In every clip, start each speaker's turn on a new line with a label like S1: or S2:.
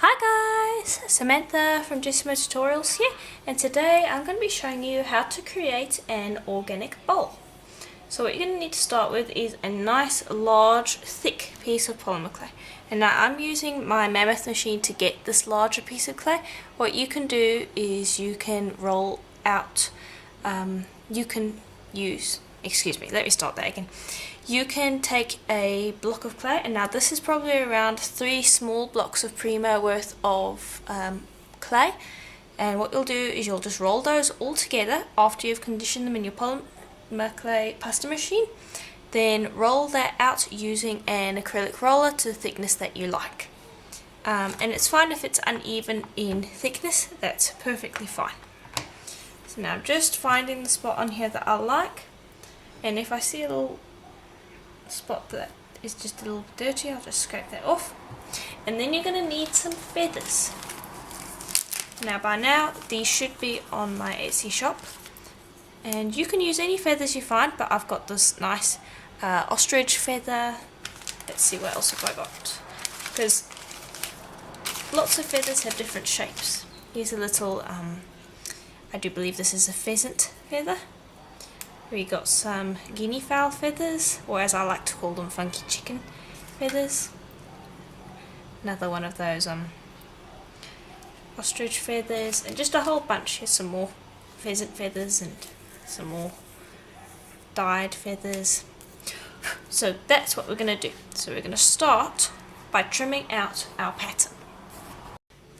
S1: Hi guys, Samantha from Jessimo Tutorials here, and today I'm going to be showing you how to create an organic bowl. So what you're going to need to start with is a nice large thick piece of polymer clay. And now I'm using my mammoth machine to get this larger piece of clay. What you can do is you can roll out, you can take a block of clay, and now this is probably around 3 small blocks of Premo worth of clay, and what you'll do is you'll just roll those all together after you've conditioned them in your polymer clay pasta machine. Then roll that out using an acrylic roller to the thickness that you like. And it's fine if it's uneven in thickness, that's perfectly fine. So now I'm just finding the spot on here that I like, and if I see a little spot that is just a little dirty, I'll just scrape that off. And then you're going to need some feathers. Now by now these should be on my Etsy shop, and you can use any feathers you find, but I've got this nice ostrich feather. Let's see, what else have I got, because lots of feathers have different shapes. Here's a little I do believe this is a pheasant feather. We got some guinea fowl feathers, or as I like to call them, funky chicken feathers. Another one of those ostrich feathers, and just a whole bunch. Here's some more pheasant feathers and some more dyed feathers. So that's what we're going to do. So we're going to start by trimming out our pattern.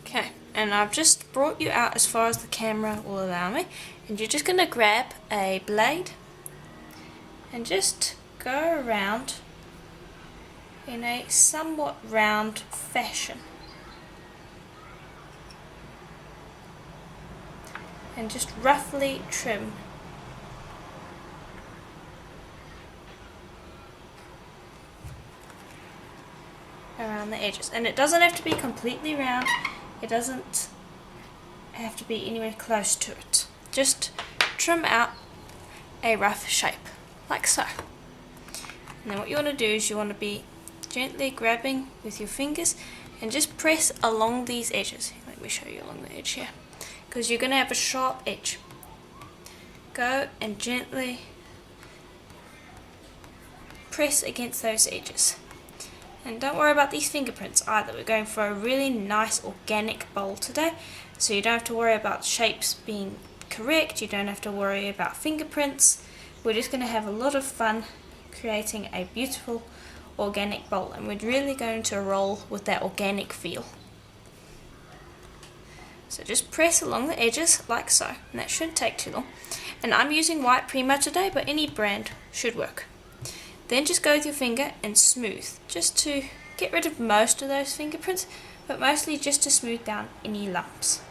S1: Okay, and I've just brought you out as far as the camera will allow me, and you're just going to grab a blade and just go around in a somewhat round fashion, and just roughly trim around the edges. And it doesn't have to be completely round, it doesn't have to be anywhere close to it. Just trim out a rough shape, like so. And then what you want to do is you want to be gently grabbing with your fingers and just press along these edges. Let me show you along the edge here, because you're going to have a sharp edge. Go and gently press against those edges. And don't worry about these fingerprints either. We're going for a really nice organic bowl today, so you don't have to worry about shapes being correct, you don't have to worry about fingerprints. We're just going to have a lot of fun creating a beautiful organic bowl, and we're really going to roll with that organic feel. So just press along the edges like so, and that shouldn't take too long. And I'm using white Premo today, but any brand should work. Then just go with your finger and smooth, just to get rid of most of those fingerprints, but mostly just to smooth down any lumps.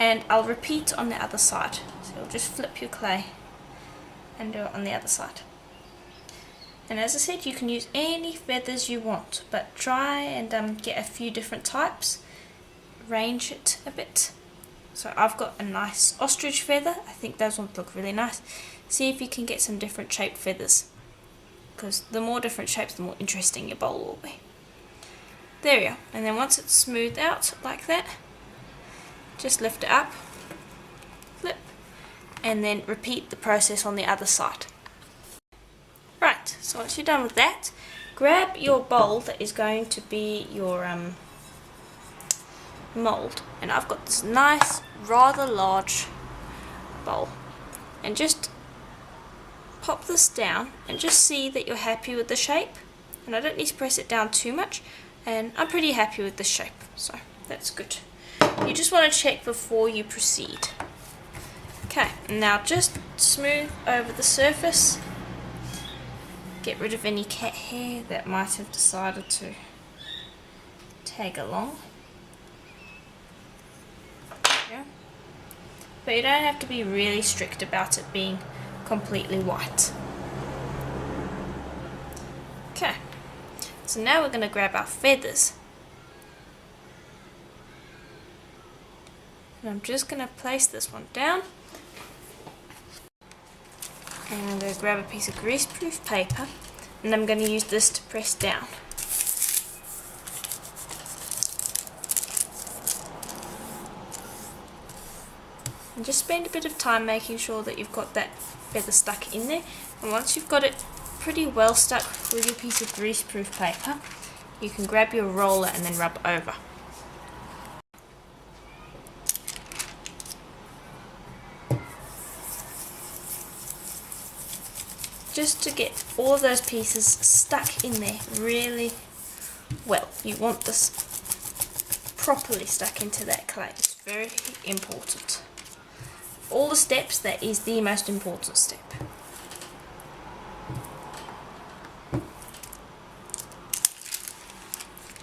S1: And I'll repeat on the other side. So you'll just flip your clay and do it on the other side. And as I said, you can use any feathers you want, but try and get a few different types, range it a bit. So I've got a nice ostrich feather, I think those ones look really nice. See if you can get some different shaped feathers, because the more different shapes, the more interesting your bowl will be. There we go. And then once it's smoothed out like that, just lift it up, flip, and then repeat the process on the other side. Right, so once you're done with that, grab your bowl that is going to be your mould, and I've got this nice, rather large bowl, and just pop this down and just see that you're happy with the shape. And I don't need to press it down too much, and I'm pretty happy with the shape, so that's good. You just want to check before you proceed. Okay, now just smooth over the surface, get rid of any cat hair that might have decided to tag along. Yeah. But you don't have to be really strict about it being completely white. Okay, so now we're going to grab our feathers, and I'm just going to place this one down, and I'm going to grab a piece of greaseproof paper, and I'm going to use this to press down. And just spend a bit of time making sure that you've got that feather stuck in there. And once you've got it pretty well stuck with your piece of greaseproof paper, you can grab your roller and then rub over. Just to get all of those pieces stuck in there really well. You want this properly stuck into that clay. It's very important. All the steps, that is the most important step.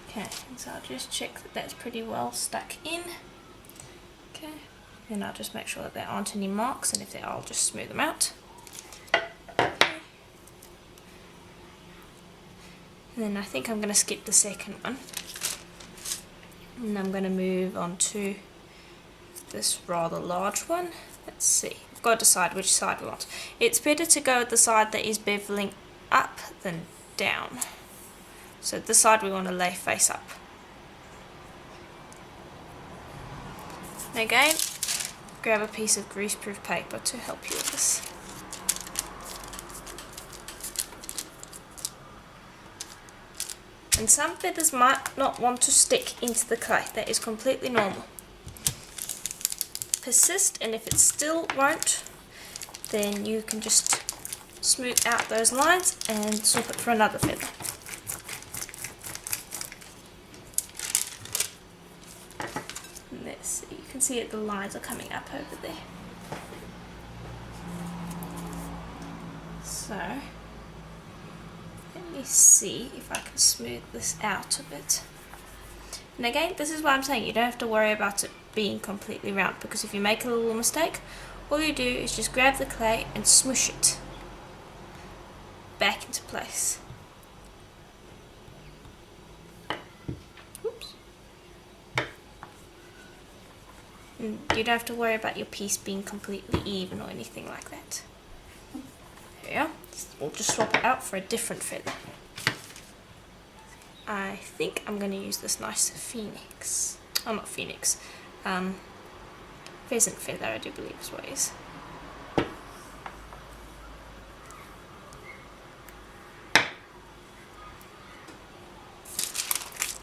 S1: Okay, so I'll just check that that's pretty well stuck in. Okay, and I'll just make sure that there aren't any marks, and if there are, I'll just smooth them out. And then I think I'm going to skip the second one. And I'm going to move on to this rather large one. Let's see. We've got to decide which side we want. It's better to go with the side that is beveling up than down. So this side we want to lay face up. And again, grab a piece of greaseproof paper to help you with this. And some feathers might not want to stick into the clay. That is completely normal. Persist, and if it still won't, then you can just smooth out those lines and swap it for another feather. And let's see, you can see that the lines are coming up over there. So let me see if I can smooth this out a bit. And again, this is why I'm saying you don't have to worry about it being completely round, because if you make a little mistake, all you do is just grab the clay and smoosh it back into place. Oops. And you don't have to worry about your piece being completely even or anything like that. There we are. We'll just swap it out for a different feather. I think I'm going to use this nice phoenix. Oh, not phoenix. Pheasant feather, I do believe is what it is.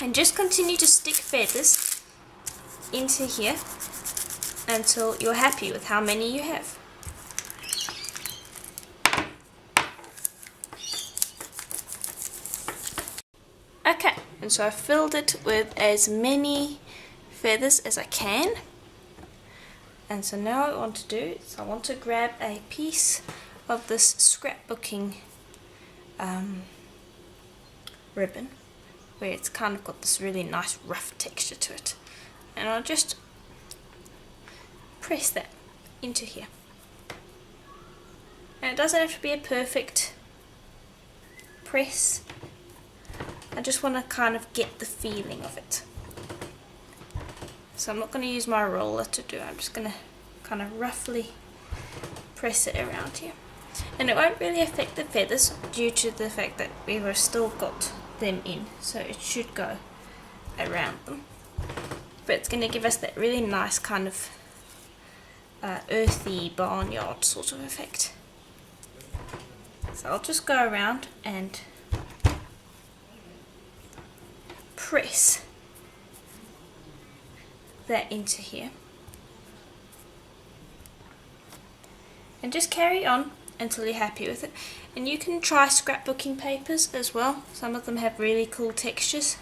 S1: And just continue to stick feathers into here until you're happy with how many you have. Okay, and so I filled it with as many feathers as I can. And so now what I want to do is I want to grab a piece of this scrapbooking ribbon, where it's kind of got this really nice rough texture to it. And I'll just press that into here. And it doesn't have to be a perfect press. I just want to kind of get the feeling of it. So I'm not going to use my roller to do it. I'm just going to kind of roughly press it around here. And it won't really affect the feathers due to the fact that we've still got them in. So it should go around them. But it's going to give us that really nice kind of earthy barnyard sort of effect. So I'll just go around and press that into here. And just carry on until you're happy with it. And you can try scrapbooking papers as well. Some of them have really cool textures.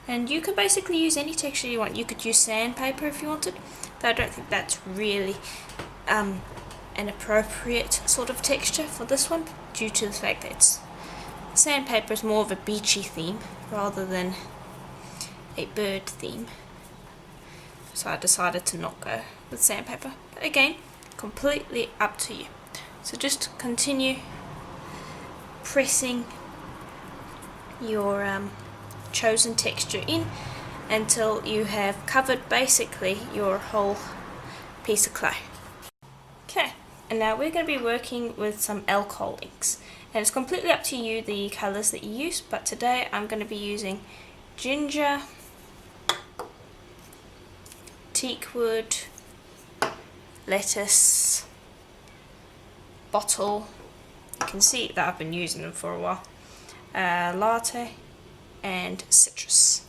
S1: And you can basically use any texture you want. You could use sandpaper if you wanted, though I don't think that's really an appropriate sort of texture for this one, due to the fact that sandpaper is more of a beachy theme rather than a bird theme. So I decided to not go with sandpaper. But again, completely up to you. So just continue pressing your chosen texture in until you have covered basically your whole piece of clay. Okay, and now we're going to be working with some alcohol inks. And it's completely up to you the colours that you use, but today I'm going to be using ginger, teakwood, lettuce, bottle. You can see that I've been using them for a while. Latte and citrus.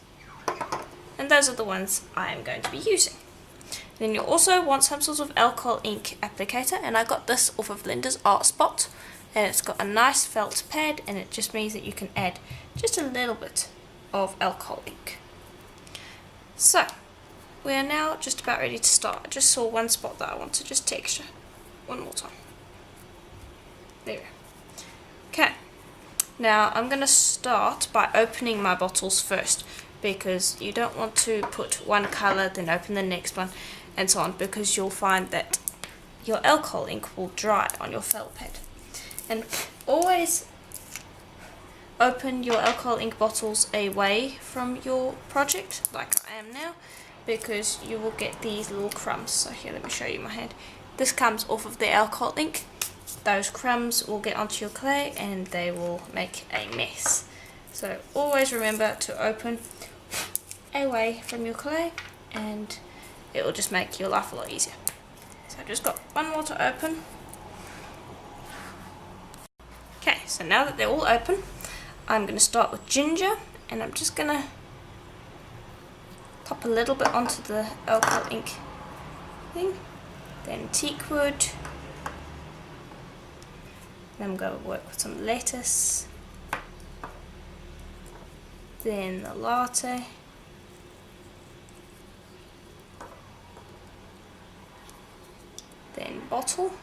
S1: And those are the ones I am going to be using. Then you'll also want some sort of alcohol ink applicator, and I got this off of Linda's Art Spot, and it's got a nice felt pad, and it just means that you can add just a little bit of alcohol ink. So we are now just about ready to start. I just saw one spot that I want to just texture one more time. There we go. Okay, now I'm going to start by opening my bottles first, because you don't want to put one colour then open the next one and so on, because you'll find that your alcohol ink will dry on your felt pad. And always open your alcohol ink bottles away from your project, like I am now, because you will get these little crumbs. So here, let me show you my hand. This comes off of the alcohol ink. Those crumbs will get onto your clay and they will make a mess. So always remember to open away from your clay, and it will just make your life a lot easier. So I've just got one more to open. Okay, so now that they're all open, I'm going to start with ginger, and I'm just going to pop a little bit onto the alcohol ink thing. Then teakwood. Then I'm going to work with some lettuce. Then the latte. Then bottle.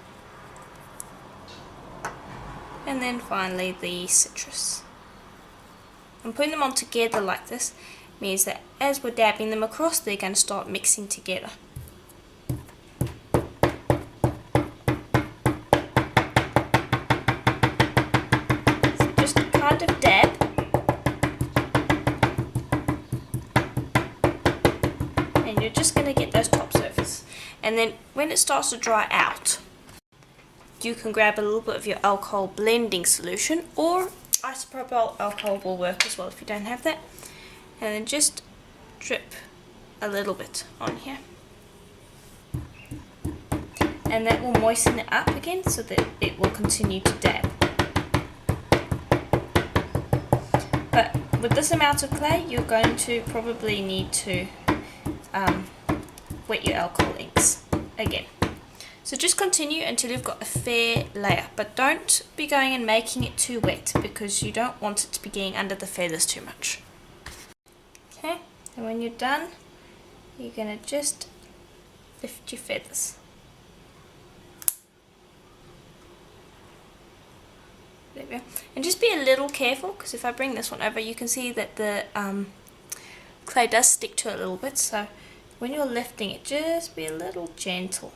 S1: And then finally the citrus. And putting them on together like this means that as we're dabbing them across, they're going to start mixing together. So just kind of dab. And you're just going to get those top surfaces. And then when it starts to dry out, you can grab a little bit of your alcohol blending solution, or isopropyl alcohol will work as well if you don't have that, and then just drip a little bit on here, and that will moisten it up again so that it will continue to dab. But with this amount of clay, you're going to probably need to wet your alcohol inks again. So just continue until you've got a fair layer, but don't be going and making it too wet, because you don't want it to be getting under the feathers too much. Okay, and when you're done, you're going to just lift your feathers. There we go. And just be a little careful, because if I bring this one over, you can see that the clay does stick to it a little bit, so when you're lifting it, just be a little gentle.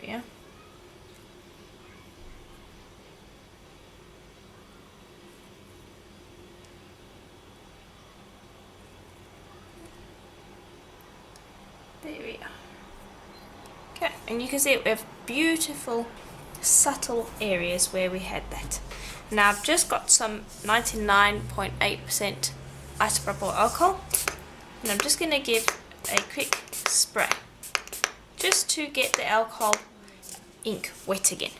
S1: Yeah. There we are. Okay, and you can see we have beautiful, subtle areas where we had that. Now I've just got some 99.8% isopropyl alcohol, and I'm just going to give a quick spray, just to get the alcohol ink wet again.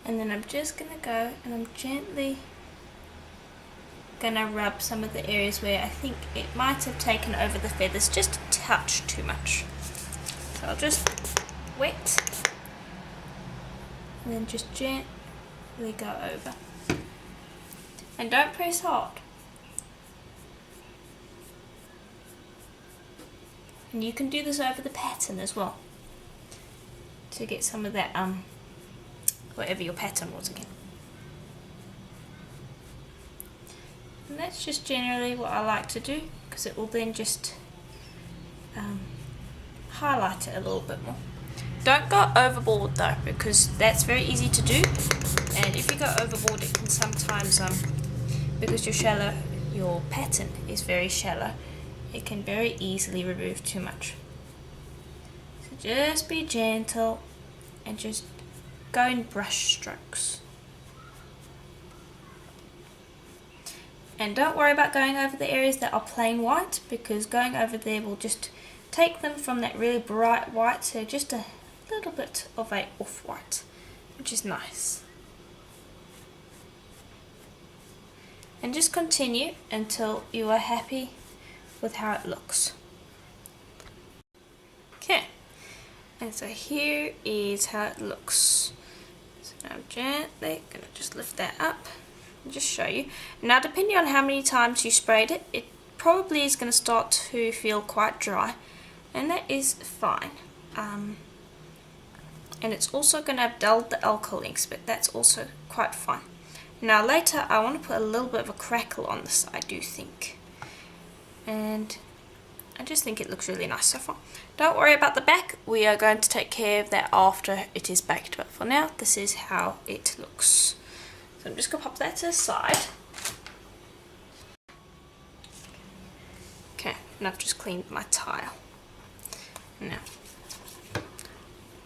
S1: And then I'm just going to go and I'm gently going to rub some of the areas where I think it might have taken over the feathers just a touch too much. So I'll just wet and then just gently go over. And don't press hard. And you can do this over the pattern as well, to get some of that, whatever your pattern was again. And that's just generally what I like to do, because it will then just highlight it a little bit more. Don't go overboard though, because that's very easy to do, and if you go overboard it can sometimes, because your pattern is very shallow, it can very easily remove too much. So just be gentle and just go in brush strokes. And don't worry about going over the areas that are plain white, because going over there will just take them from that really bright white to just a little bit of a off-white, which is nice. And just continue until you are happy with how it looks. Okay, and so here is how it looks. So now I'm gently going to just lift that up and just show you. Now depending on how many times you sprayed it, it probably is going to start to feel quite dry, and that is fine. And it's also going to have dulled the alcohol inks, but that's also quite fine. Now later I want to put a little bit of a crackle on this, I do think. And I just think it looks really nice so far. Don't worry about the back, we are going to take care of that after it is baked, but for now this is how it looks. So I'm just going to pop that to the side. Okay, and I've just cleaned my tile. Now,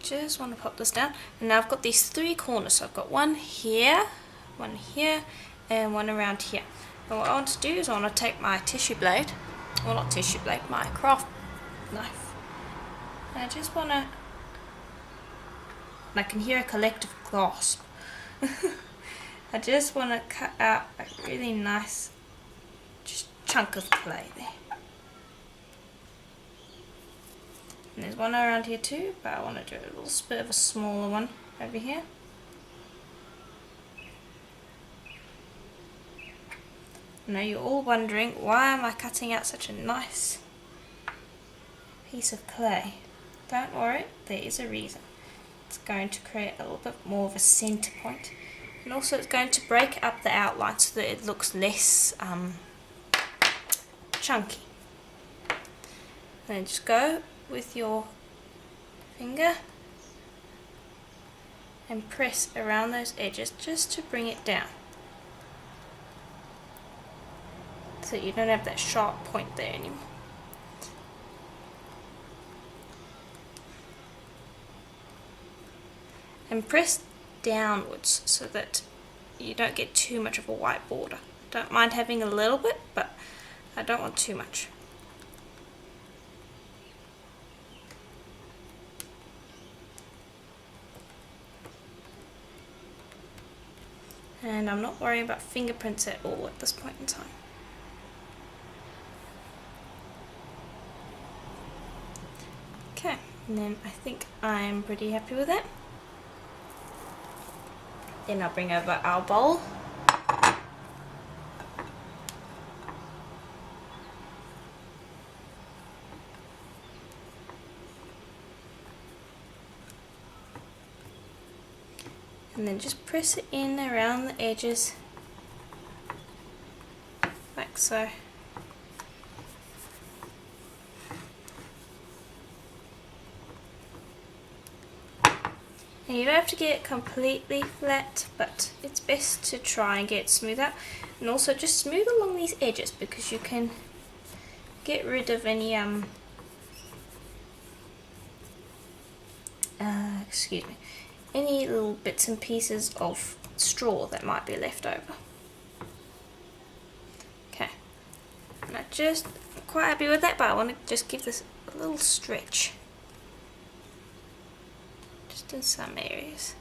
S1: just want to pop this down, and now I've got these three corners. So I've got one here, and one around here. And what I want to do is I want to take my tissue blade, well not tissue blade, my craft knife, and I just want to, and I can hear a collective gasp. I just want to cut out a really nice just chunk of clay there. And there's one around here too, but I want to do a little bit of a smaller one over here. Now you're all wondering, why am I cutting out such a nice piece of clay? Don't worry, there is a reason. It's going to create a little bit more of a center point, and also it's going to break up the outline so that it looks less chunky. Then just go with your finger and press around those edges just to bring it down, so you don't have that sharp point there anymore. And press downwards so that you don't get too much of a white border. Don't mind having a little bit, but I don't want too much. And I'm not worrying about fingerprints at all at this point in time. Okay, and then I think I'm pretty happy with that. Then I'll bring over our bowl. And then just press it in around the edges, like so. And you don't have to get it completely flat, but it's best to try and get it smooth out. And also just smooth along these edges, because you can get rid of any any little bits and pieces of straw that might be left over. Okay, and I'm just quite happy with that, but I want to just give this a little stretch, just in some areas.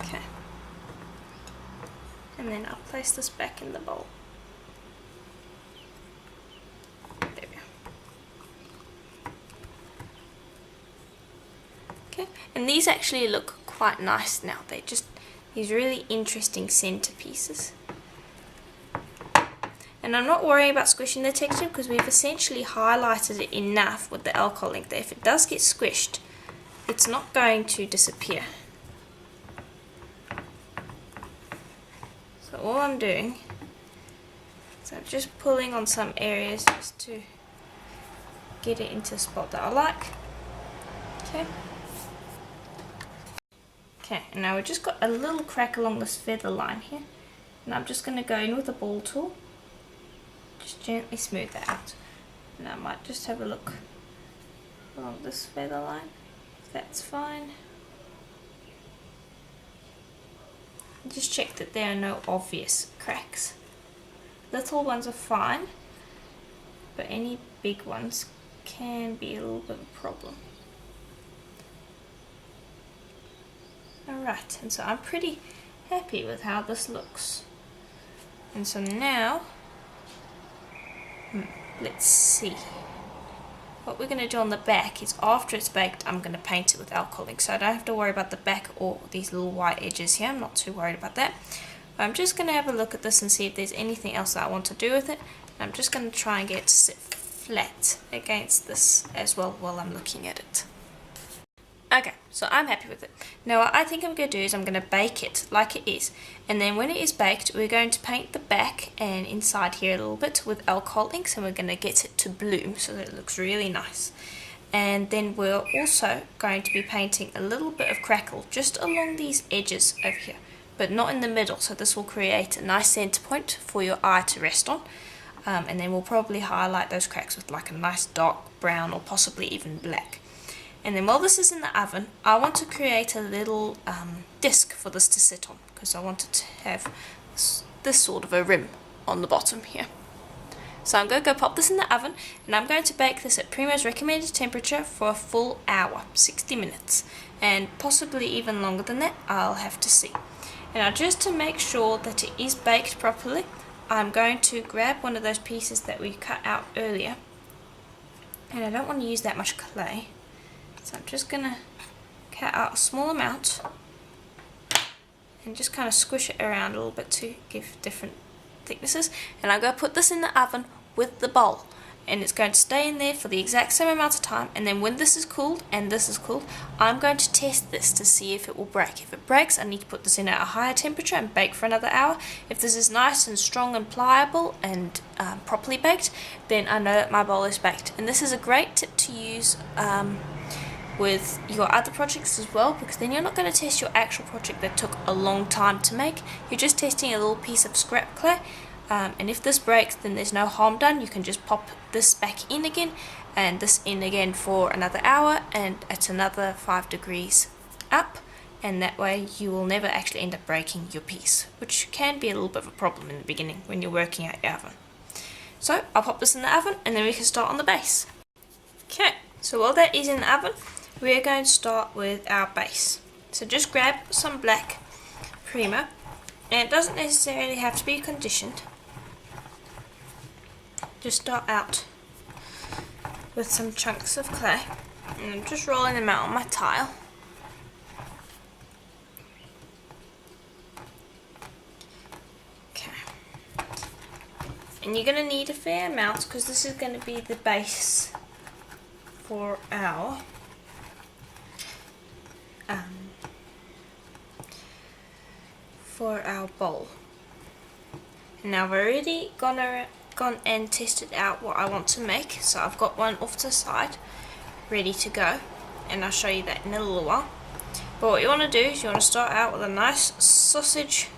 S1: Okay, and then I'll place this back in the bowl. And these actually look quite nice now. They're just these really interesting centerpieces. And I'm not worrying about squishing the texture, because we've essentially highlighted it enough with the alcohol ink that if it does get squished, it's not going to disappear. So all I'm doing is I'm just pulling on some areas just to get it into a spot that I like. Okay. Okay, and now we've just got a little crack along this feather line here, and I'm just going to go in with a ball tool just gently smooth that out. And I might just have a look along this feather line, if that's fine. Just check that there are no obvious cracks. Little ones are fine, but any big ones can be a little bit of a problem. Alright, and so I'm pretty happy with how this looks. And so now, let's see. What we're going to do on the back is after it's baked, I'm going to paint it with alcohol ink. So I don't have to worry about the back or these little white edges here. I'm not too worried about that. But I'm just going to have a look at this and see if there's anything else that I want to do with it. And I'm just going to try and get it to sit flat against this as well while I'm looking at it. Okay, so I'm happy with it. Now what I think I'm going to do is I'm going to bake it like it is, and then when it is baked we're going to paint the back and inside here a little bit with alcohol inks, and we're going to get it to bloom so that it looks really nice. And then we're also going to be painting a little bit of crackle just along these edges over here, but not in the middle, so this will create a nice center point for your eye to rest on. And then we'll probably highlight those cracks with like a nice dark brown or possibly even black. And then while this is in the oven, I want to create a little disc for this to sit on, because I want it to have this sort of a rim on the bottom here. So I'm going to go pop this in the oven, and I'm going to bake this at Premo's recommended temperature for a full hour, 60 minutes, and possibly even longer than that, I'll have to see. And now just to make sure that it is baked properly, I'm going to grab one of those pieces that we cut out earlier, and I don't want to use that much clay. So I'm just going to cut out a small amount and just kind of squish it around a little bit to give different thicknesses. And I'm going to put this in the oven with the bowl, and it's going to stay in there for the exact same amount of time. And then when this is cooled and this is cooled, I'm going to test this to see if it will break. If it breaks, I need to put this in at a higher temperature and bake for another hour. If this is nice and strong and pliable and properly baked, then I know that my bowl is baked. And this is a great tip to use with your other projects as well, because then you're not going to test your actual project that took a long time to make. You're just testing a little piece of scrap clay, and if this breaks, then there's no harm done. You can just pop this back in again and this in again for another hour and at another 5 degrees up, and that way you will never actually end up breaking your piece, which can be a little bit of a problem in the beginning when you're working out your oven. So I'll pop this in the oven and then we can start on the base. Okay, so while that is in the oven, we're going to start with our base. So just grab some black Premo, and it doesn't necessarily have to be conditioned. Just start out with some chunks of clay, and I'm just rolling them out on my tile. Okay. And you're going to need a fair amount, because this is going to be the base for our bowl. And now I've already gone and tested out what I want to make, so I've got one off to the side ready to go, and I'll show you that in a little while. But what you want to do is you want to start out with a nice sausage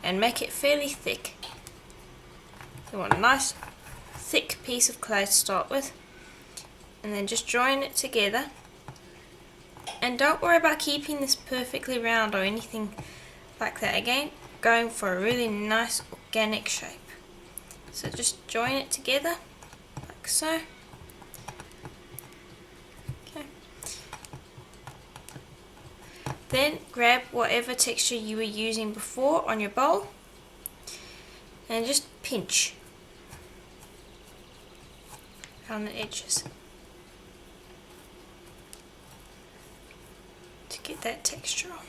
S1: and make it fairly thick. You want a nice thick piece of clay to start with, and then just join it together. And don't worry about keeping this perfectly round or anything like that. Again, going for a really nice organic shape. So just join it together like so. Okay. Then grab whatever texture you were using before on your bowl and just pinch around the edges to get that texture on.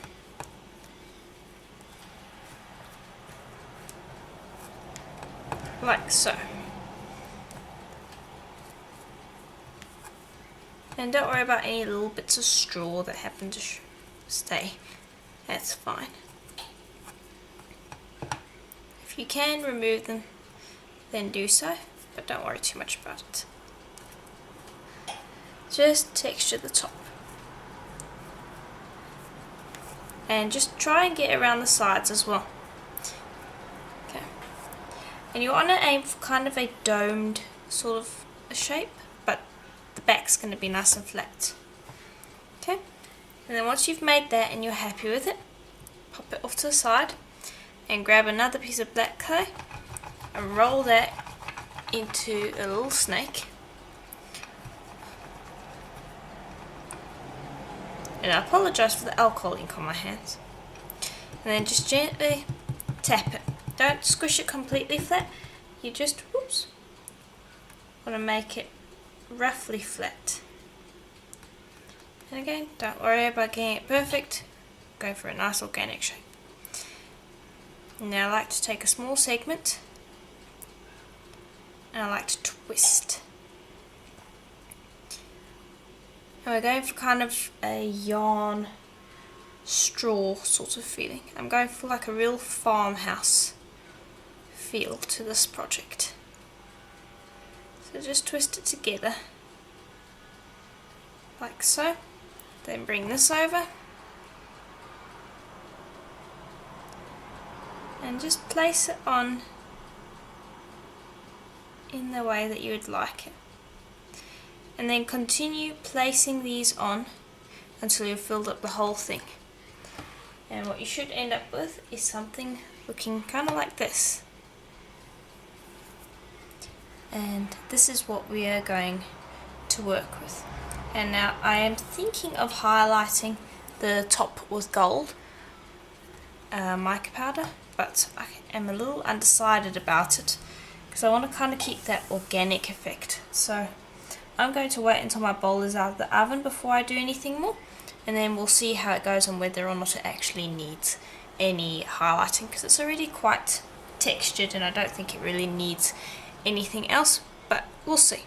S1: Like so. And don't worry about any little bits of straw that happen to stay. That's fine. If you can remove them, then do so, but don't worry too much about it. Just texture the top. And just try and get around the sides as well. And you want to aim for kind of a domed sort of a shape, but the back's going to be nice and flat. Okay, and then once you've made that and you're happy with it, pop it off to the side and grab another piece of black clay and roll that into a little snake. And I apologise for the alcohol ink on my hands. And then just gently tap it. Don't squish it completely flat. You just, whoops, want to make it roughly flat. And again, don't worry about getting it perfect. Go for a nice organic shape. Now I like to take a small segment and I like to twist. And we're going for kind of a yarn straw sort of feeling. I'm going for like a real farmhouse feel to this project. So just twist it together like so. Then bring this over and just place it on in the way that you would like it. And then continue placing these on until you've filled up the whole thing. And what you should end up with is something looking kind of like this. And this is what we are going to work with. And now I am thinking of highlighting the top with gold mica powder, but I am a little undecided about it because I want to kind of keep that organic effect. So I'm going to wait until my bowl is out of the oven before I do anything more, and then we'll see how it goes and whether or not it actually needs any highlighting, because it's already quite textured and I don't think it really needs anything else, but we'll see.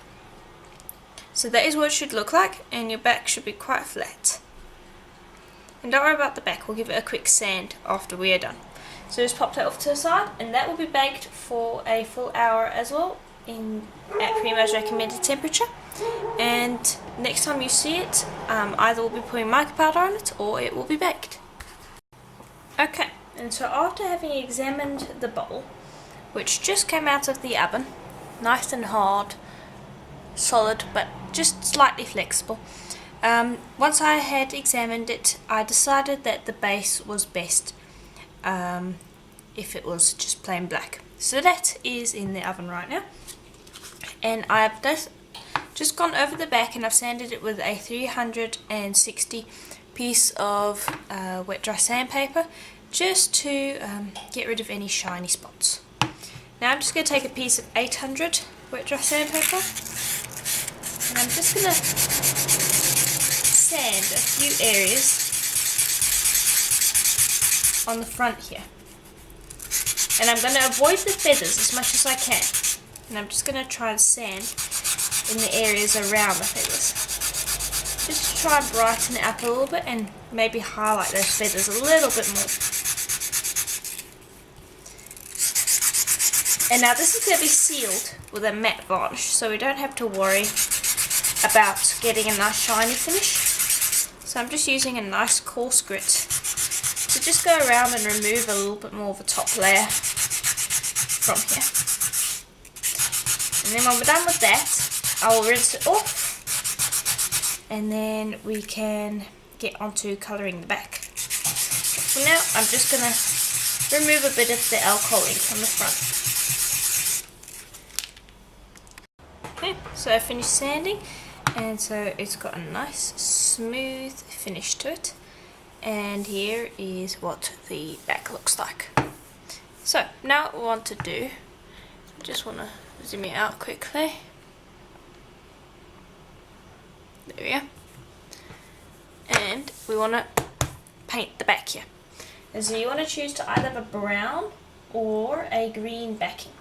S1: So that is what it should look like, and your back should be quite flat. And don't worry about the back, we'll give it a quick sand after we are done. So just pop that off to the side, and that will be baked for a full hour as well at Premo's recommended temperature. And next time you see it, either we'll be putting mica powder on it or it will be baked. Okay, and so after having examined the bowl, which just came out of the oven, nice and hard, solid but just slightly flexible, once I had examined it, I decided that the base was best if it was just plain black. So that is in the oven right now, and I've just gone over the back and I've sanded it with a 360 piece of wet dry sandpaper, just to get rid of any shiny spots. Now I'm just going to take a piece of 800 wet dry sandpaper and I'm just going to sand a few areas on the front here. And I'm going to avoid the feathers as much as I can. And I'm just going to try and sand in the areas around the feathers, just to try and brighten it up a little bit and maybe highlight those feathers a little bit more. And now this is going to be sealed with a matte varnish, so we don't have to worry about getting a nice shiny finish. So I'm just using a nice coarse grit to just go around and remove a little bit more of the top layer from here. And then when we're done with that, I will rinse it off, and then we can get onto colouring the back. For now, I'm just going to remove a bit of the alcohol ink from the front. Okay, so I finished sanding, and so it's got a nice smooth finish to it. And here is what the back looks like. So now what we want to do, I just want to zoom it out quickly. There we are. And we want to paint the back here. And so you want to choose to either have a brown or a green backing,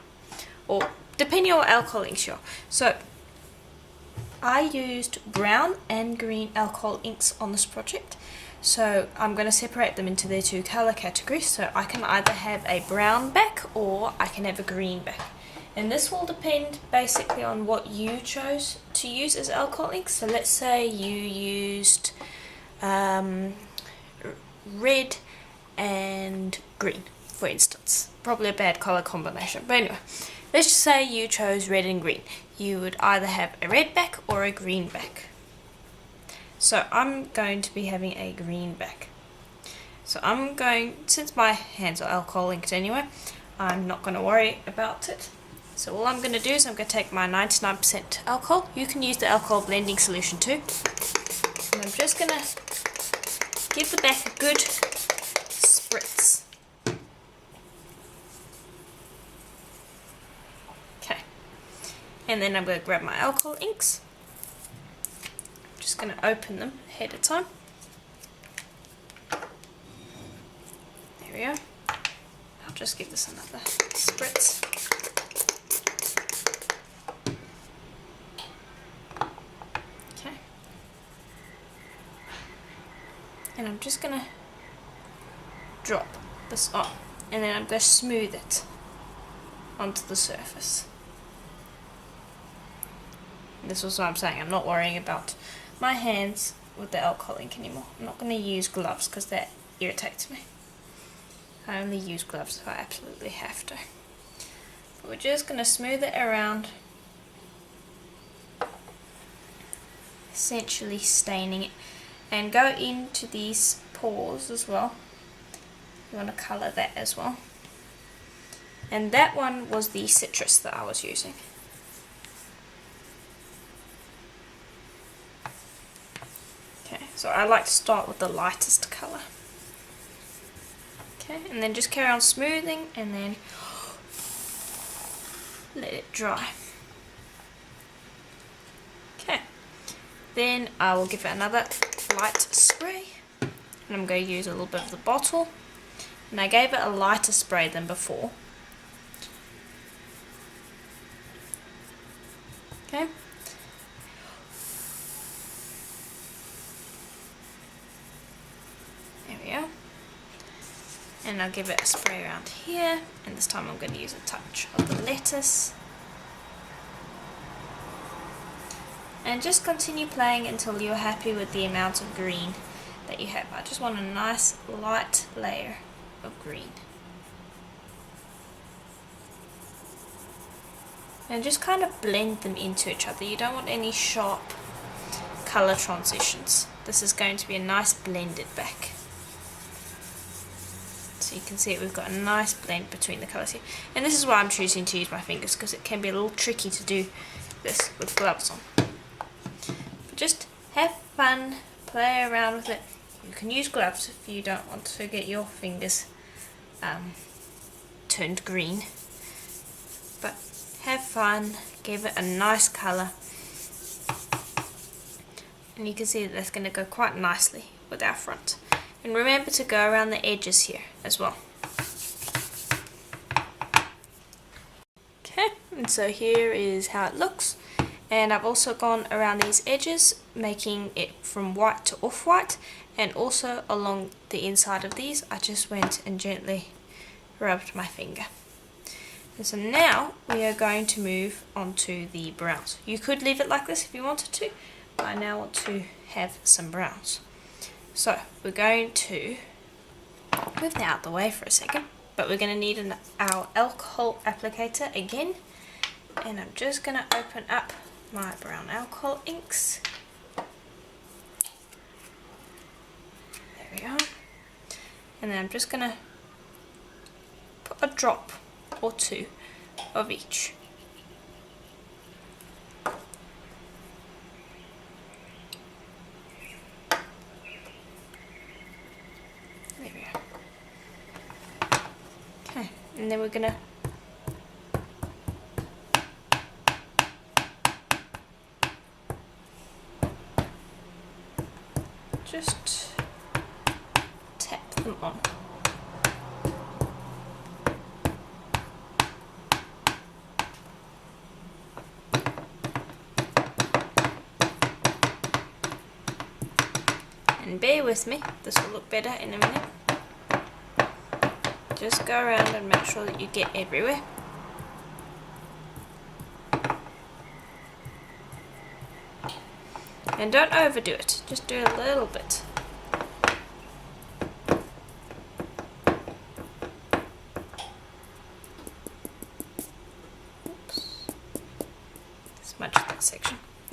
S1: or depending on what alcohol inks you're. So I used brown and green alcohol inks on this project. So I'm going to separate them into their two colour categories. So I can either have a brown back or I can have a green back. And this will depend basically on what you chose to use as alcohol ink. So let's say you used red and green for instance. Probably a bad colour combination, but anyway, let's just say you chose red and green. You would either have a red back or a green back. So I'm going to be having a green back. So I'm going, since my hands are alcohol inked anyway, I'm not going to worry about it. So all I'm going to do is I'm going to take my 99% alcohol. You can use the alcohol blending solution too. And I'm just going to give the back a good spritz. Okay. And then I'm going to grab my alcohol inks. I'm just going to open them ahead of time. There we go. I'll just give this another spritz. Okay. And I'm just going to drop this on, and then I'm going to smooth it onto the surface. And this is what I'm saying, I'm not worrying about my hands with the alcohol ink anymore. I'm not going to use gloves because that irritates me. I only use gloves if I absolutely have to. But we're just going to smooth it around, essentially staining it, and go into these pores as well. You want to colour that as well. And that one was the citrus that I was using. Okay, so I like to start with the lightest colour. Okay, and then just carry on smoothing and then let it dry. Okay, then I will give it another light spray, and I'm going to use a little bit of the bottle, and I gave it a lighter spray than before. Okay. There we go. And I'll give it a spray around here, and this time I'm going to use a touch of the lettuce. And just continue playing until you're happy with the amount of green that you have. I just want a nice light layer of green. And just kind of blend them into each other. You don't want any sharp colour transitions. This is going to be a nice blended back. So you can see we've got a nice blend between the colours here. And this is why I'm choosing to use my fingers, because it can be a little tricky to do this with gloves on. But just have fun, play around with it. You can use gloves if you don't want to get your fingers turned green. But have fun, give it a nice colour. And you can see that that's going to go quite nicely with our front. And remember to go around the edges here as well. Okay, and so here is how it looks. And I've also gone around these edges, making it from white to off-white, and also along the inside of these I just went and gently rubbed my finger. And so now we are going to move on to the browns. You could leave it like this if you wanted to, but I now want to have some browns. So we're going to move that out of the way for a second, but we're going to need our alcohol applicator again, and I'm just going to open up my brown alcohol inks. There we go. And then I'm just going to put a drop or two of each. And then we're going to just tap them on. And bear with me, this will look better in a minute. Just go around and make sure that you get everywhere. And don't overdo it, just do a little bit.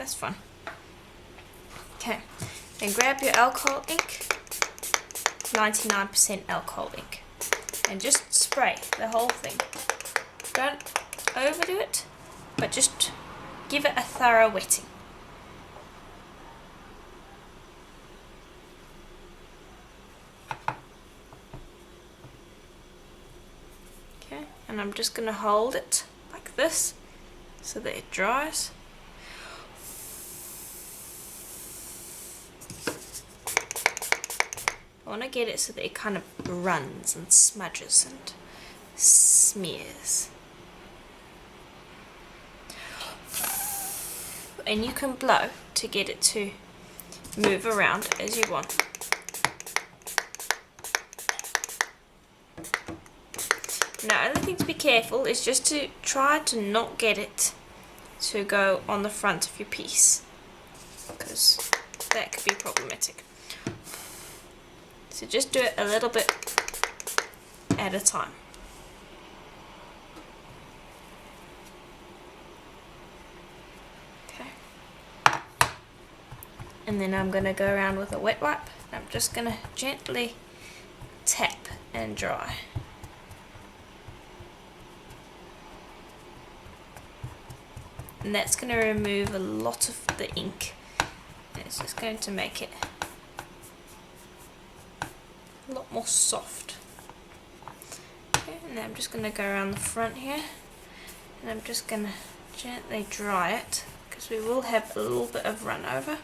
S1: that's fun. Okay, then grab your alcohol ink, 99% alcohol ink, and just spray the whole thing. Don't overdo it, but just give it a thorough wetting. Okay, and I'm just going to hold it like this so that it dries. I want to get it so that it kind of runs and smudges and smears. And you can blow to get it to move around as you want. Now, the only thing to be careful is just to try to not get it to go on the front of your piece, because that could be problematic. So just do it a little bit at a time. Okay. And then I'm going to go around with a wet wipe. I'm just going to gently tap and dry. And that's going to remove a lot of the ink. And it's just going to make it a lot more soft. Okay, and then I'm just going to go around the front here, and I'm just going to gently dry it, because we will have a little bit of run over,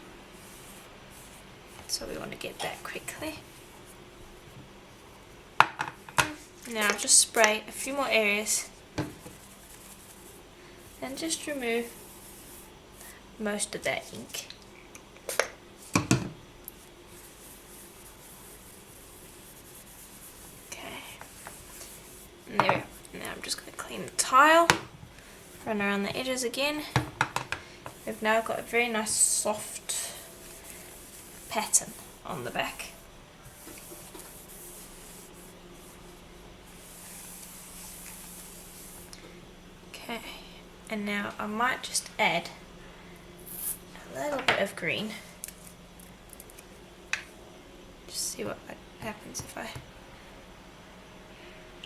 S1: so we want to get that quickly. Now just spray a few more areas and just remove most of that ink. And there we go. Now I'm just going to clean the tile, run around the edges again. We've now got a very nice soft pattern on the back. Okay, and now I might just add a little bit of green. Just see what happens if I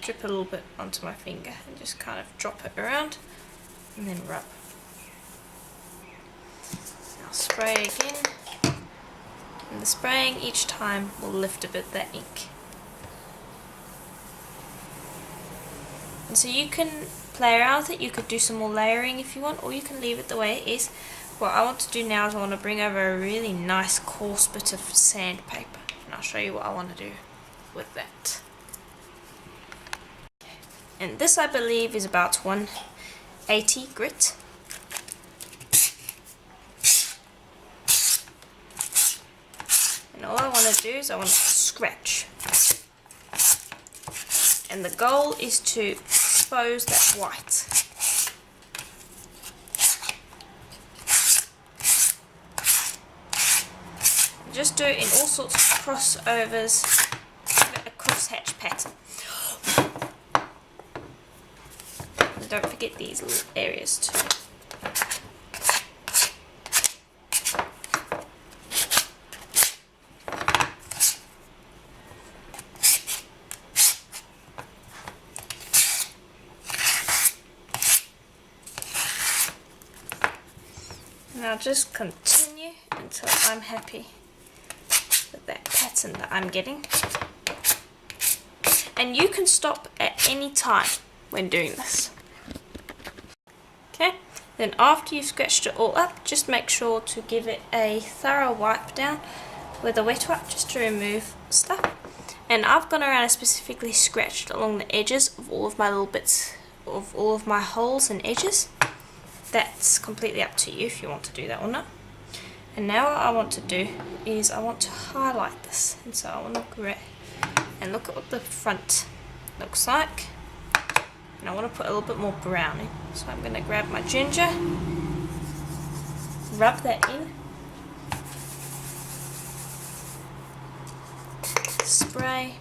S1: drip a little bit onto my finger and just kind of drop it around and then rub. I'll spray again, and the spraying each time will lift a bit that ink. And so you can play around with it, you could do some more layering if you want, or you can leave it the way it is. What I want to do now is I want to bring over a really nice coarse bit of sandpaper, and I'll show you what I want to do with that. And this, I believe, is about 180 grit. And all I want to do is I want to scratch. And the goal is to expose that white. Just do it in all sorts of crossovers, give it a crosshatch pattern. Don't forget these little areas too. Now just continue until I'm happy with that pattern that I'm getting. And you can stop at any time when doing this. Okay, then after you've scratched it all up, just make sure to give it a thorough wipe down with a wet wipe just to remove stuff. And I've gone around and specifically scratched along the edges of all of my little bits, of all of my holes and edges. That's completely up to you if you want to do that or not. And now what I want to do is I want to highlight this, and so I want to grab and look at what the front looks like. And I want to put a little bit more brown in. So I'm going to grab my ginger, rub that in, spray,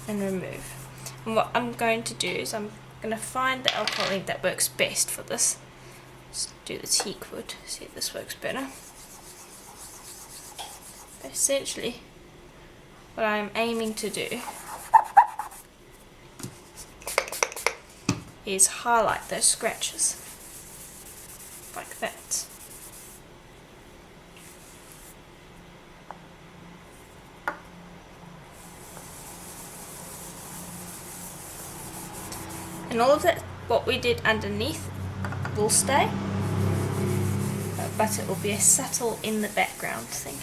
S1: and remove. And what I'm going to do is I'm going to find the alcohol ink that works best for this. do the teakwood. See if this works better. But essentially, what I'm aiming to do is highlight those scratches like that. And all of that, what we did underneath, will stay, but it will be a subtle in the background thing.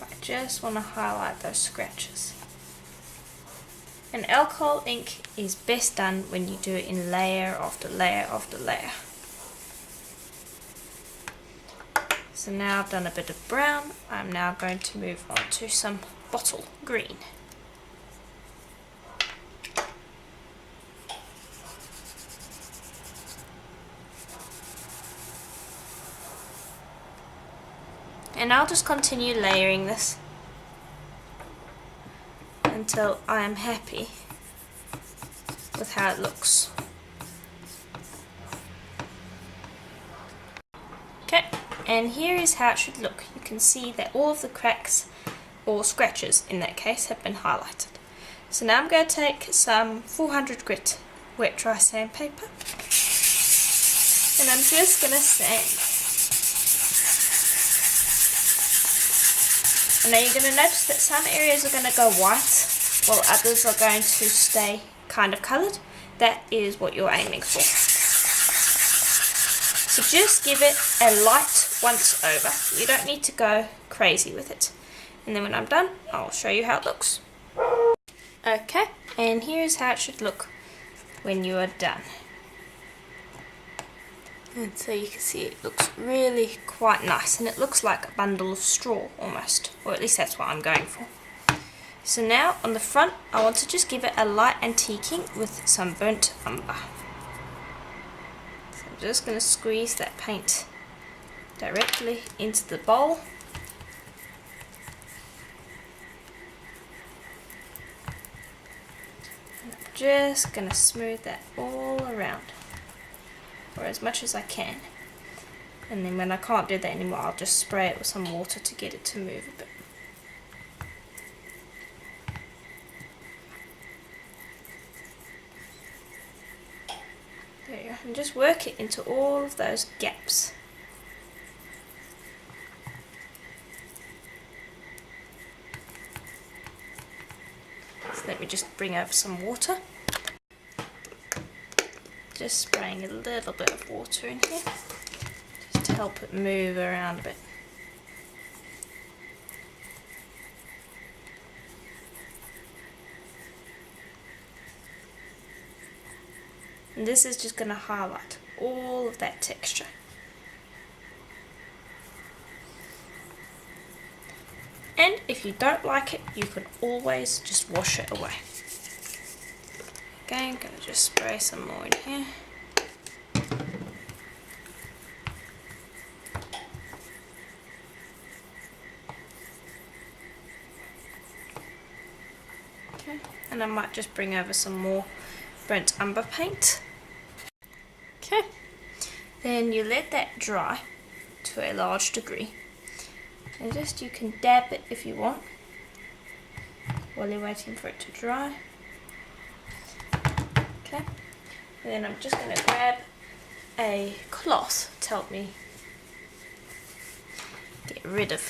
S1: I just want to highlight those scratches. And alcohol ink is best done when you do it in layer after layer after layer. So now I've done a bit of brown, I'm now going to move on to some bottle green. And I'll just continue layering this until I am happy with how it looks. Okay, and here is how it should look. You can see that all of the cracks, or scratches in that case, have been highlighted. So now I'm going to take some 400 grit wet dry sandpaper and I'm just going to sand. And now you're going to notice that some areas are going to go white while others are going to stay kind of coloured. That is what you're aiming for. So just give it a light once over. You don't need to go crazy with it. And then when I'm done, I'll show you how it looks. Okay, and here's how it should look when you are done. And so you can see it looks really quite nice, and it looks like a bundle of straw almost, or at least that's what I'm going for. So now on the front I want to just give it a light antiquing with some burnt umber. So I'm just going to squeeze that paint directly into the bowl. And I'm just going to smooth that all around, or as much as I can, and then when I can't do that anymore I'll just spray it with some water to get it to move a bit. There you go, and just work it into all of those gaps. So let me just bring over some water. Just spraying a little bit of water in here, just to help it move around a bit. And this is just going to highlight all of that texture. And if you don't like it, you can always just wash it away. Again, going to just spray some more in here. Okay, and I might just bring over some more burnt umber paint. Okay, then you let that dry to a large degree, and just you can dab it if you want while you're waiting for it to dry. Okay, and then I'm just going to grab a cloth to help me get rid of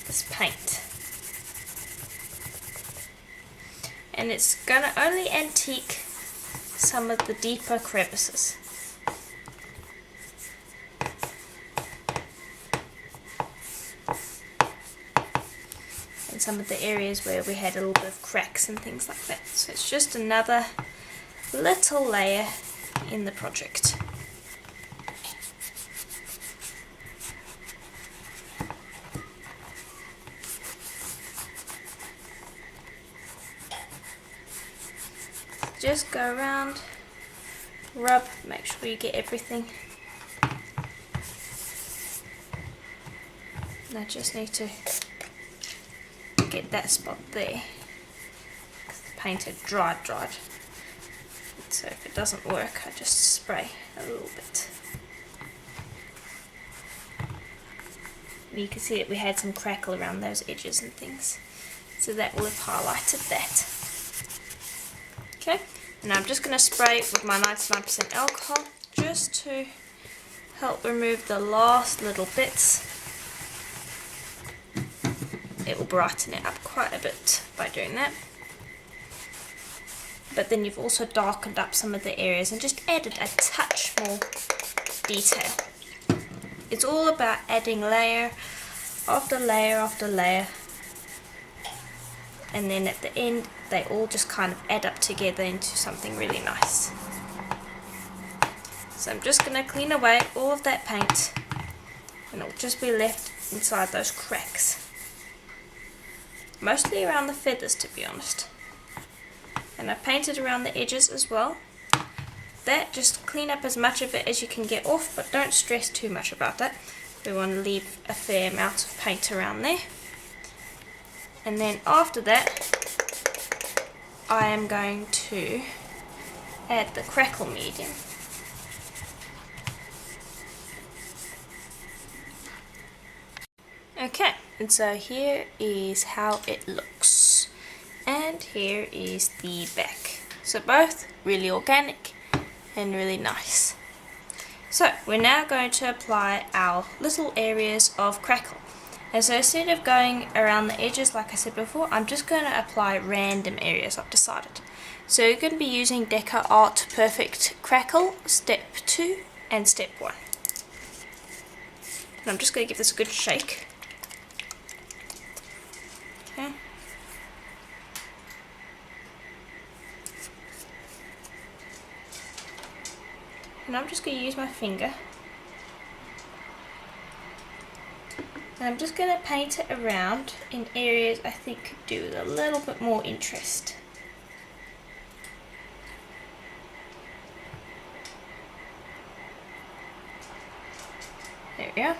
S1: this paint. And it's going to only antique some of the deeper crevices. And some of the areas where we had a little bit of cracks and things like that. So it's just another little layer in the project. Just go around, rub, make sure you get everything. And I just need to get that spot there. painted dried. So if it doesn't work, I just spray a little bit. And you can see that we had some crackle around those edges and things. So that will have highlighted that. Okay, and I'm just going to spray with my 99% alcohol just to help remove the last little bits. It will brighten it up quite a bit by doing that. But then you've also darkened up some of the areas and just added a touch more detail. It's all about adding layer after layer after layer, and then at the end they all just kind of add up together into something really nice. So I'm just going to clean away all of that paint, and it'll just be left inside those cracks. Mostly around the feathers, to be honest. And I painted around the edges as well. That, just clean up as much of it as you can get off, but don't stress too much about that. We want to leave a fair amount of paint around there. And then after that, I am going to add the crackle medium. Okay, and so here is how it looks. And here is the back. So both really organic and really nice. So we're now going to apply our little areas of crackle. And so instead of going around the edges like I said before, I'm just going to apply random areas, I've decided. So you're going to be using Décor Art Perfect Crackle Step 2 and Step 1. And I'm just going to give this a good shake. Okay. And I'm just going to use my finger, and I'm just going to paint it around in areas I think could do with a little bit more interest. There we go.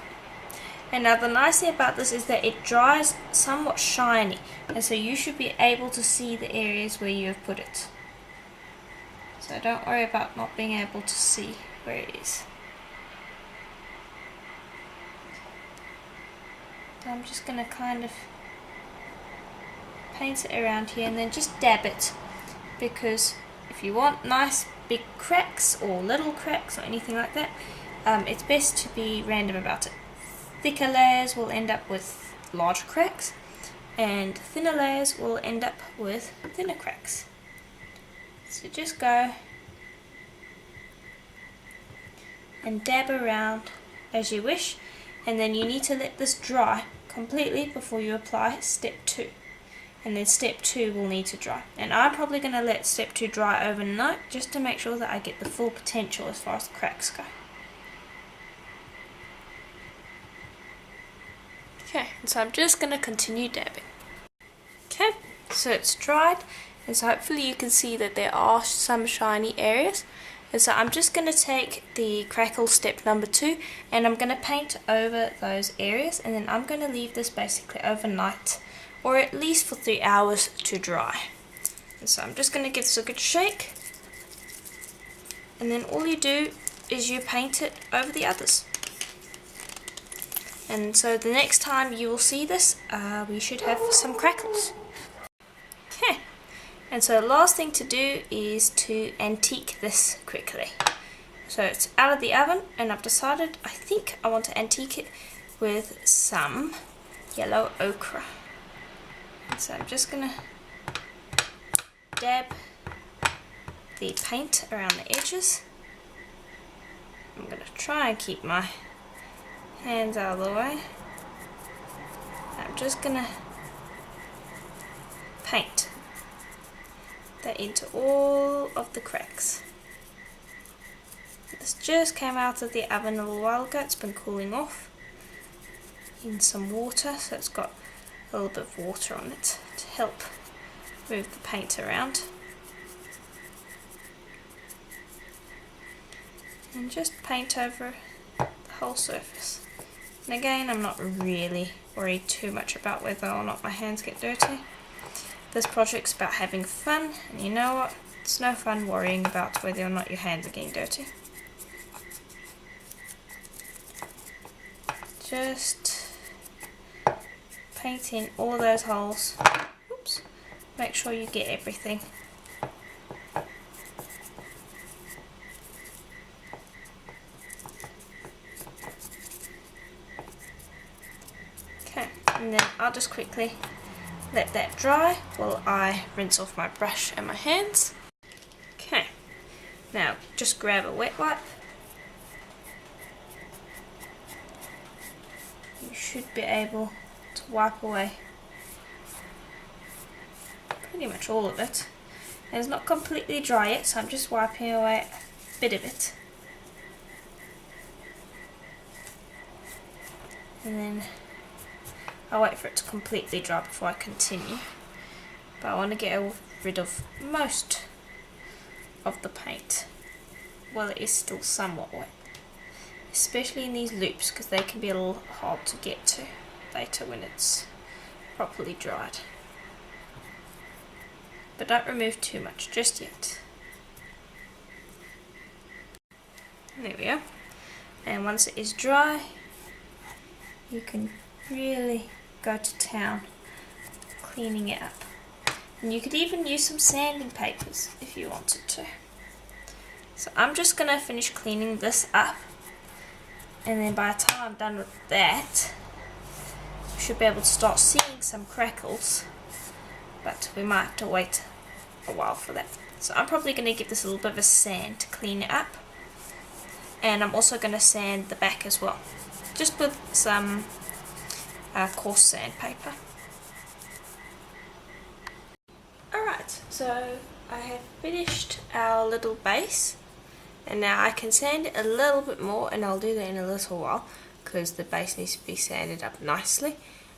S1: And now the nice thing about this is that it dries somewhat shiny, and so you should be able to see the areas where you have put it. So don't worry about not being able to see where it is. So I'm just going to kind of paint it around here and then just dab it, because if you want nice big cracks or little cracks or anything like that, it's best to be random about it. Thicker layers will end up with larger cracks, and thinner layers will end up with thinner cracks. So just go and dab around as you wish, and then you need to let this dry completely before you apply Step 2. And then Step 2 will need to dry. And I'm probably going to let Step 2 dry overnight just to make sure that I get the full potential as far as the cracks go. Okay, so I'm just going to continue dabbing. Okay, so it's dried. And so hopefully you can see that there are some shiny areas. And so I'm just going to take the crackle step number 2 and I'm going to paint over those areas, and then I'm going to leave this basically overnight, or at least for 3 hours to dry. And so I'm just going to give this a good shake, and then all you do is you paint it over the others. And so the next time you will see this, we should have some crackles. Okay. And so the last thing to do is to antique this quickly. So it's out of the oven, and I've decided I think I want to antique it with some yellow ochre. And so I'm just going to dab the paint around the edges. I'm going to try and keep my hands out of the way. I'm just going to paint that into all of the cracks. This just came out of the oven a little while ago. It's been cooling off in some water, so it's got a little bit of water on it to help move the paint around. And just paint over the whole surface. And again, I'm not really worried too much about whether or not my hands get dirty. This project's about having fun, and you know what? It's no fun worrying about whether or not your hands are getting dirty. Just paint in all of those holes. Oops. Make sure you get everything. Okay, and then I'll just quickly let that dry while I rinse off my brush and my hands. Okay, now just grab a wet wipe. You should be able to wipe away pretty much all of it. And it's not completely dry yet, so I'm just wiping away a bit of it. And then I'll wait for it to completely dry before I continue. But I want to get rid of most of the paint while it is still somewhat wet. Especially in these loops, because they can be a little hard to get to later when it's properly dried. But don't remove too much just yet. There we go. And once it is dry, you can really go to town cleaning it up. And you could even use some sanding papers if you wanted to. So I'm just going to finish cleaning this up, and then by the time I'm done with that, you should be able to start seeing some crackles, but we might have to wait a while for that. So I'm probably going to give this a little bit of a sand to clean it up, and I'm also going to sand the back as well, just with some coarse sandpaper. Alright, so I have finished our little base, and now I can sand it a little bit more, and I'll do that in a little while because the base needs to be sanded up nicely.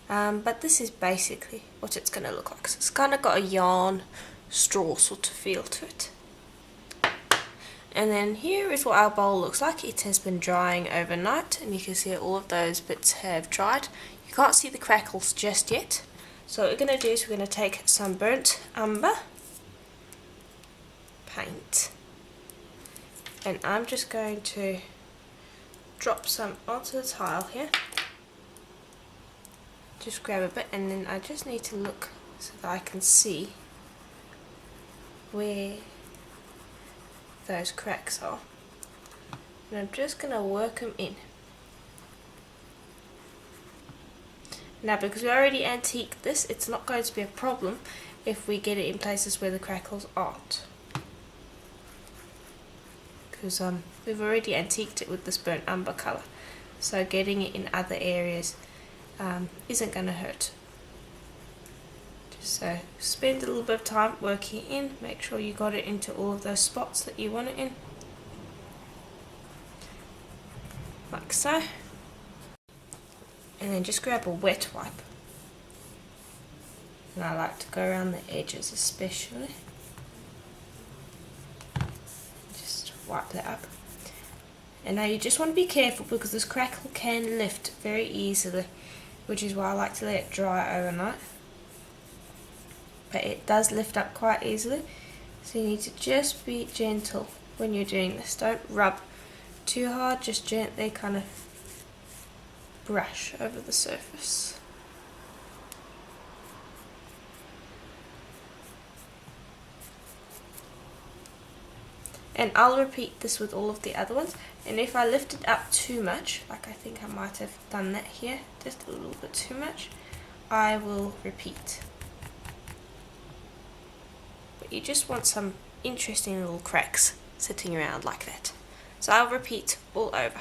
S1: But this is basically what it's going to look like. So it's kind of got a yarn straw sort of feel to it. And then here is what our bowl looks like. It has been drying overnight, and you can see all of those bits have dried. You can't see the crackles just yet. So what we're going to do is we're going to take some burnt umber paint, and I'm just going to drop some onto the tile here. Just grab a bit, and then I just need to look so that I can see where those cracks are, and I'm just going to work them in. Now, because we already antiqued this, it's not going to be a problem if we get it in places where the crackles aren't, because we've already antiqued it with this burnt umber colour, so getting it in other areas isn't going to hurt. Just so spend a little bit of time working it in, make sure you got it into all of those spots that you want it in, like so. And then just grab a wet wipe, and I like to go around the edges especially. Just wipe that up. And now you just want to be careful because this crackle can lift very easily, which is why I like to let it dry overnight. But it does lift up quite easily, so you need to just be gentle when you're doing this. Don't rub too hard, just gently kind of brush over the surface. And I'll repeat this with all of the other ones, and if I lift it up too much, like I think I might have done that here, just a little bit too much, I will repeat. But you just want some interesting little cracks sitting around like that. So I'll repeat all over.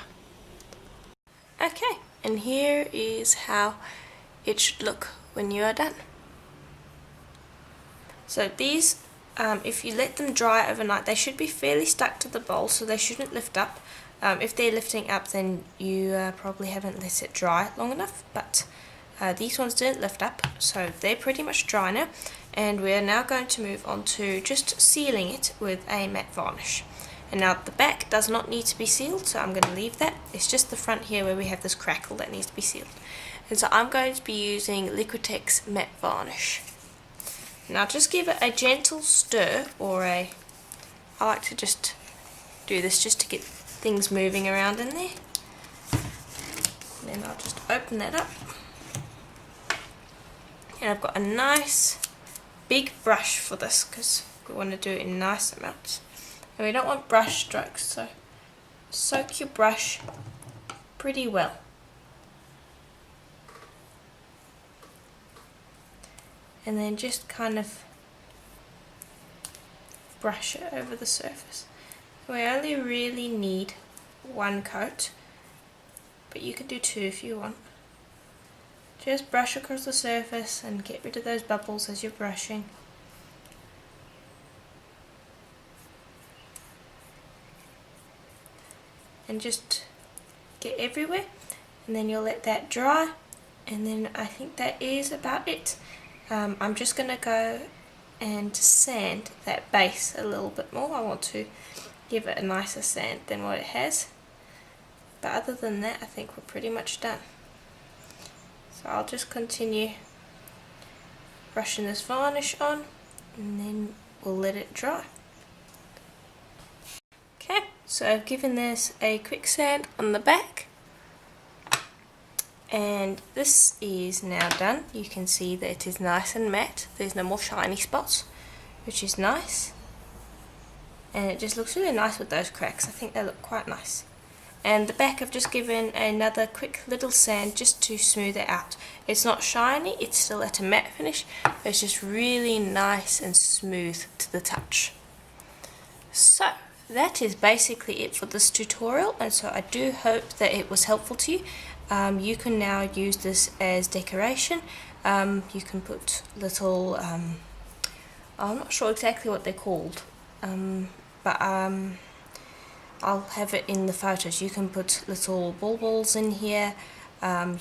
S1: Okay, and here is how it should look when you are done. So these, if you let them dry overnight, they should be fairly stuck to the bowl, so they shouldn't lift up. If they're lifting up, then you probably haven't let it dry long enough, but these ones didn't lift up, so they're pretty much dry now. And we are now going to move on to just sealing it with a matte varnish. And now the back does not need to be sealed, so I'm going to leave that. It's just the front here where we have this crackle that needs to be sealed. And so I'm going to be using Liquitex matte varnish. Now just give it a gentle stir, or I like to just do this just to get things moving around in there. And then I'll just open that up. And I've got a nice big brush for this because we want to do it in nice amounts. And we don't want brush strokes, so soak your brush pretty well. And then just kind of brush it over the surface. We only really need one coat, but you can do two if you want. Just brush across the surface and get rid of those bubbles as you're brushing. And just get everywhere, and then you'll let that dry, and then I think that is about it. I'm just going to go and sand that base a little bit more. I want to give it a nicer sand than what it has, but other than that I think we're pretty much done. So I'll just continue brushing this varnish on, and then we'll let it dry. Okay, so I've given this a quick sand on the back, and this is now done. You can see that it is nice and matte. There's no more shiny spots, which is nice, and it just looks really nice with those cracks. I think they look quite nice. And the back I've just given another quick little sand just to smooth it out. It's not shiny, it's still at a matte finish, but it's just really nice and smooth to the touch. So that is basically it for this tutorial, and so I do hope that it was helpful to you. You can now use this as decoration. You can put little, I'm not sure exactly what they're called, but I'll have it in the photos. You can put little baubles in here.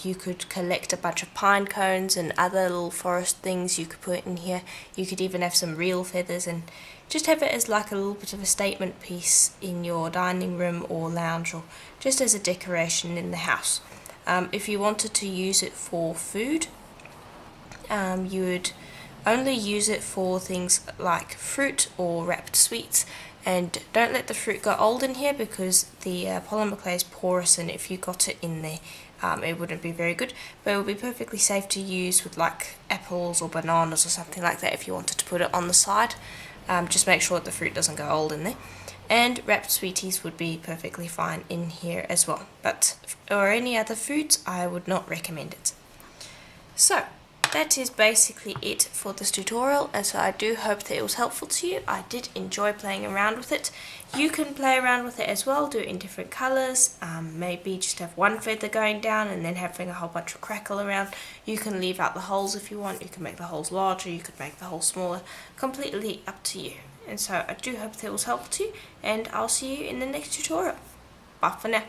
S1: You could collect a bunch of pine cones and other little forest things you could put in here. You could even have some real feathers and just have it as like a little bit of a statement piece in your dining room or lounge, or just as a decoration in the house. If you wanted to use it for food, you would only use it for things like fruit or wrapped sweets. And don't let the fruit go old in here, because the polymer clay is porous, and if you got it in there it wouldn't be very good. But it would be perfectly safe to use with like apples or bananas or something like that if you wanted to put it on the side. Just make sure that the fruit doesn't go old in there. And wrapped sweeties would be perfectly fine in here as well. But or any other foods, I would not recommend it. So that is basically it for this tutorial, and so I do hope that it was helpful to you. I did enjoy playing around with it. You can play around with it as well, do it in different colours, maybe just have one feather going down and then having a whole bunch of crackle around. You can leave out the holes if you want, you can make the holes larger, you could make the holes smaller, completely up to you. And so I do hope that it was helpful to you, and I'll see you in the next tutorial. Bye for now.